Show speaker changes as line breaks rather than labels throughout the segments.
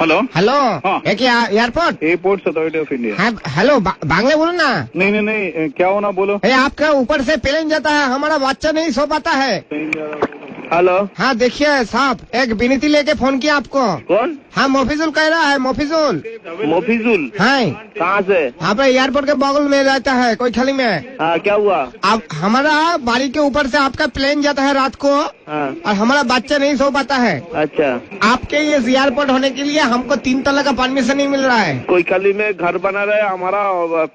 Hello
hello.
हाँ।
है क्या airport?
Airport authority of India.
हाँ, हेलो बांग्ला बोलो ना।
नहीं नहीं नहीं, क्या होना बोलो।
आपका ऊपर से प्लेन जाता है, हमारा बच्चा नहीं सो पाता है।
हेलो।
हाँ देखिए साहब, एक विनती लेके फोन किया आपको।
कौन?
हाँ मोफिजुल कह रहा है, मोफिजुल।
मोफिजुल?
हाँ
कहाँ से?
यहाँ पे एयरपोर्ट के बगल में रहता है, कोई खाली में।
हाँ, क्या हुआ?
अब हमारा बाड़ी के ऊपर से आपका प्लेन जाता है रात को।
हाँ।
और हमारा बच्चा नहीं सो पाता है।
अच्छा।
आपके ये एयरपोर्ट होने के लिए हमको 3 तला का परमिशन नहीं मिल रहा है।
कोई कली में घर बना रहे, हमारा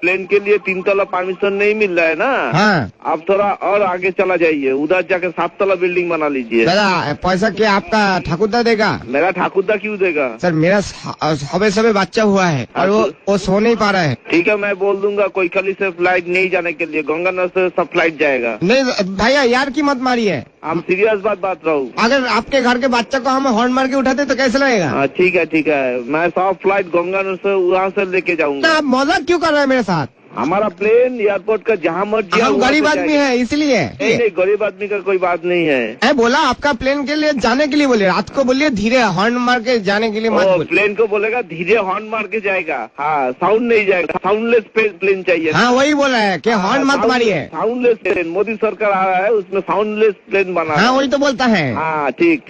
प्लेन के लिए 3 तला परमिशन नहीं मिल रहा है ना।
हाँ।
आप थोड़ा और आगे चला जाइए, उधर जाके 7 तला बिल्डिंग बना लीजिए।
दादा पैसा क्या आपका ठाकुरदा देगा?
मेरा ठाकुरदा क्यों देगा?
सर मेरा सबे बच्चा हुआ है और वो सो नहीं पा रहा है।
ठीक है, मैं बोल दूंगा कोई कली से फ्लाइट नहीं जाने के लिए, गंगानगर से सब फ्लाइट जाएगा।
नहीं भैया यार की मत मारिए,
हम सीरियस बात रहा हूँ।
अगर आपके घर के बच्चा को हम हॉर्न मार के उठाते तो कैसे लगेगा?
हाँ ठीक है, मैं सब फ्लाइट गंगानगर से वहाँ से लेके जाऊंगा।
आप मजाक क्यों कर रहे हैं मेरे साथ?
हमारा प्लेन एयरपोर्ट का जहाँ मर्जी।
हम गरीब आदमी है इसलिए।
नहीं, गरीब आदमी का कोई बात नहीं है।
मैं बोला आपका प्लेन के लिए जाने के लिए बोले, रात को बोलिए धीरे हॉर्न मार के जाने के लिए मत बोलिए।
प्लेन को बोलेगा धीरे हॉर्न मार के जाएगा। हाँ, साउंड नहीं जाएगा, साउंडलेस प्लेन चाहिए।
हाँ वही बोला है कि हॉर्न मत मारिए।
साउंडलेस प्लेन मोदी सरकार आ रहा है, उसमें साउंडलेस प्लेन बना।
हाँ वही तो बोलता है।
हाँ ठीक।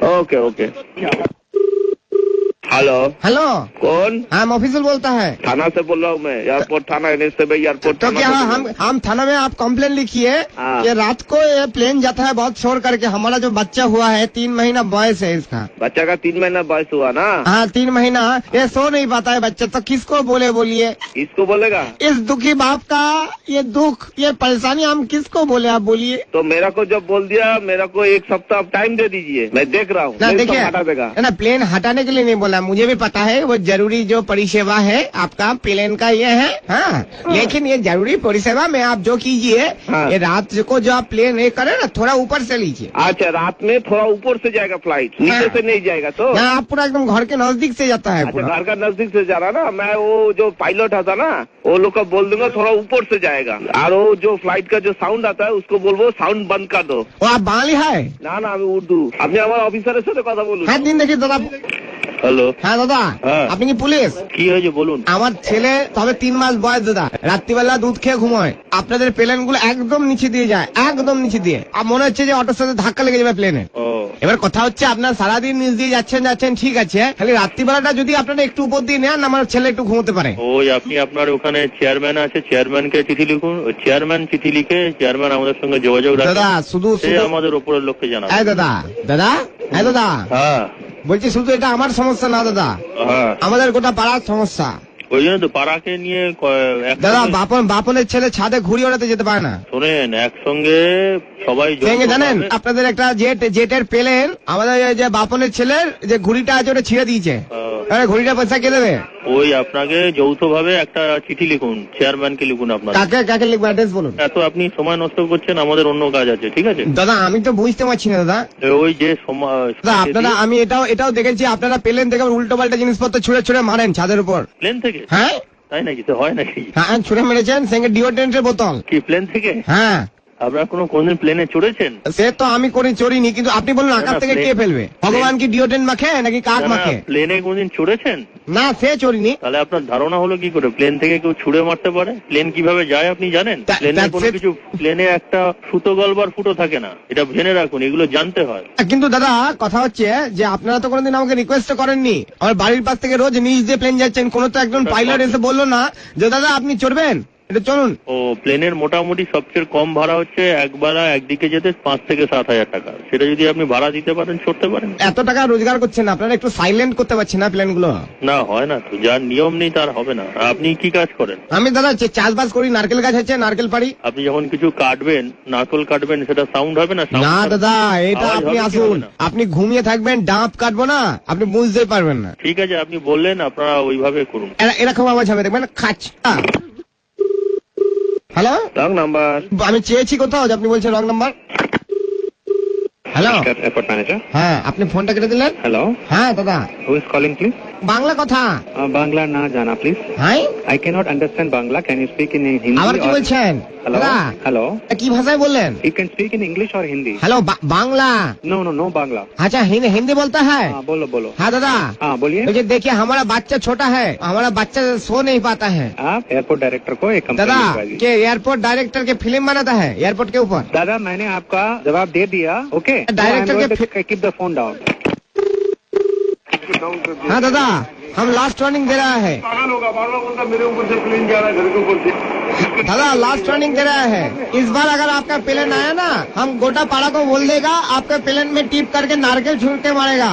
ओके। हेलो।
हेलो
कौन?
हाँ ऑफिसर बोलता है।
थाना से बोल रहा हूँ मैं, एयरपोर्ट थाना NH से एयरपोर्ट।
तो क्या हम थाना में आप कंप्लेन लिखिए कि रात को ये प्लेन जाता है बहुत शोर करके, हमारा जो बच्चा हुआ है 3 महीना बॉयस है इसका।
बच्चा का 3 महीना बॉयस हुआ ना?
हाँ 3 महीना, ये सो नहीं पाता है बच्चा, तो किसको बोलिए?
किसको बोलेगा?
इस दुखी बाप का ये दुख, ये परेशानी हम किसको बोले, आप बोलिए।
तो मेरा को जब बोल दिया, मेरा को 1 सप्ताह टाइम दे दीजिए, मैं देख रहा हूँ।
देखिए
हटा देगा
ना, प्लेन हटाने के लिए नहीं बोला, मुझे भी पता है वो जरूरी जो परिसेवा है आपका प्लेन का ये है। हाँ लेकिन ये जरूरी परिसेवा में आप जो कीजिए, ये रात को जो आप प्लेन ये करे ना, थोड़ा ऊपर से लीजिए।
अच्छा, रात में थोड़ा ऊपर से जाएगा फ्लाइट, नीचे से नहीं जाएगा। तो
आप पूरा एकदम घर के नजदीक से जाता है।
अच्छा, घर का नजदीक से जा रहा ना। मैं वो जो पायलट आता ना, वो लोग को बोल दूंगा थोड़ा ऊपर से जाएगा। और वो जो फ्लाइट का जो साउंड आता है उसको बोलबो साउंड बंद कर दो।
वो आप बांग्ली है
ना? আমি উর্দু। আপনি আমার অফিসারের সাথে কথা বলুন।
হ্যাঁ দিন দেখি দাদা।
হ্যালো।
হ্যাঁ দাদা, আপনি কি পুলিশ?
কি হয়েছে বলুন।
আমার ছেলে তবে 3 মাস বয়স দাদা, রাত্রিবেলা দুধ খেয়ে ঘুমায়, আপনাদের প্লেন গুলো একদম নিচে দিয়ে যায়, একদম নিচে দিয়ে। আর মনে হচ্ছে যে অটোর সাথে ধাক্কা লেগে যাবে প্লেনে। এবার কথা হচ্ছে আপনার সারাদিন নিচ দিয়ে যাচ্ছেন ঠিক আছে, খালি রাত্রিবেলাটা যদি আপনারা একটু উপর দিয়ে নেন, আমার ছেলে একটু ঘুমোতে পারে।
ওই আপনি আপনার ওখানে চেয়ারম্যান আছে, চেয়ারম্যানকে চিঠি লিখুন, চেয়ারম্যান চিঠি লিখে চেয়ারম্যান আমাদের সঙ্গে যোগাযোগ রাখুন।
দাদা শুধু
আমাদের উপরের লোককে জানাবো।
দাদা
হ্যাঁ
বলছি, শুধু এটা আমার সমস্যা না দাদা, আমাদের গোটা পাড়ার সমস্যা।
ওই জন্য তো পাড়াকে নিয়ে
দাদা বাপনের ছেলে ছাদে ঘুড়ি ওড়াতে যেতে পারে না।
শোনেন, একসঙ্গে সবাই
জানেন আপনাদের একটা জেটের প্লেন, আমাদের যে বাপনের ছেলের যে ঘুড়িটা আছে ওটা ছিঁড়ে দিয়েছে, ঘুড়িটা পয়সা কে দেবে?
ওই আপনাকে যৌথ ভাবে একটা চিঠি লিখুন, চেয়ারম্যানকে লিখুন। আপনার
কাকে লিখবো, অ্যাড্রেস বলুন।
এত আপনি সময় নষ্ট করছেন, আমাদের অন্য কাজ আছে। ঠিক আছে
দাদা, আমি তো বুঝতে পারছি না দাদা।
ওই যে সময়
আপনারা, আমি এটাও দেখেছি আপনারা প্লেন থেকে উল্টো পাল্টা জিনিসপত্র ছুড়ে মারেন ছাদের উপর।
প্লেন থেকে?
হ্যাঁ
তাই নাকি? তো হয় নাকি?
হ্যাঁ ছুড়ে মেরেছেন, সঙ্গে ডিওড্রেন্টের বোতল।
কি প্লেন থেকে?
হ্যাঁ।
আপনারা কোনদিন প্লেনে চড়েছেন?
সে তো আমি চড়িনি, কিন্তু আপনি বলুন আকাশ থেকে কে ফেলবে? ভগবান কি ডিওড্রেন্ট মাখে নাকি কাক মাখে?
প্লেনে কোনদিন চড়েছেন?
না, সে চড়িনি।
তাহলে আপনার ধারণা হলো কি করে প্লেন থেকে কেউ ছুড়ে মারতে পারে? প্লেন কিভাবে যায় আপনি জানেন? প্লেনে কোনো কিছু, প্লেনে একটা সুতো গলবার ফুটো থাকে না, এটা জেনে রাখুন, এগুলো জানতে হয়।
কিন্তু দাদা কথা হচ্ছে যে আপনারা তো কোনোদিন আমাকে রিকোয়েস্ট করেননি। আমার বাড়ির পাশ থেকে রোজ নিচ দিয়ে প্লেন যাচ্ছেন, কোন তো একজন পাইলট এসে বললো না যে দাদা আপনি চড়বেন, এটা চলুন।
ও প্লেনের মোটামুটি সবচেয়ে কম ভাড়া হচ্ছে একবেলা একদিকে যেতে 5 থেকে 7 হাজার টাকা। সেটা যদি আপনি ভাড়া দিতে পারেন, চড়তে পারেন।
এত টাকা রোজগার করছেন আপনারা, একটু সাইলেন্ট করতে পারছেন না প্লেন গুলো?
না, হয় না তো, যার নিয়ম নেই তার হবে না। আপনি কি কাজ করেন?
আমি দাদা চাষবাস করি, নারকেল গাছ আছে, নারকেল পাড়ি।
আপনি যখন কিছু কাটবেন, নারকেল কাটবেন, সেটা সাউন্ড হবে না?
না দাদা, এটা আপনি আসুন, আপনি ঘুমিয়ে থাকবেন, ডাব কাটবো না, আপনি বুঝতেই পারবেন না।
ঠিক আছে, আপনি বললেন, আপনারা ওইভাবে করুন।
এরকম আওয়াজ হবে, দেখবেন খাচ। Hello,
wrong number.
আমি চেয়েছি কোথাও, আপনি বলছেন wrong number. Hello
airport manager.
হ্যাঁ, আপনি ফোনটা কেটে দিলেন।
হ্যালো।
হ্যাঁ দাদা।
Who is calling please?
Bangla কথা।
বাংলা না জানা প্লিজ।
হ্যাঁ,
I cannot understand Bangla. Can you speak in Hindi?
আবার কি বলছেন?
Hello.
দাদা
Hello.
কি ভাষায় বললেন?
You can speak in English or Hindi.
Hello Bangla?
No Bangla.
अच्छा हिंदी बोलता है?
हाँ बोलो.
हाँ दादा,
हाँ बोलिए.
मुझे देखिए हमारा बच्चा छोटा है, हमारा बच्चा सो नहीं पाता है।
आप एयरपोर्ट डायरेक्टर को एक कंप्लेंट
दादा
लिखवा दीजिए.
के एयरपोर्ट डायरेक्टर के फिल्म बनाता है एयरपोर्ट के ऊपर।
दादा मैंने आपका जवाब दे दिया. ओके.
डायरेक्टर के
कीप द फोन डाउन.
हाँ दादा, हम लास्ट वार्निंग दे रहा है।
पागल होगा, बार बार बोलता मेरे ऊपर से प्लेन जा रहा है, घर के ऊपर से।
दादा लास्ट वार्निंग दे रहा है, इस बार अगर आपका प्लेन आया ना, हम गोटा पाड़ा को बोल देगा आपके प्लेन में टिप करके नारकेल छूट के मारेगा।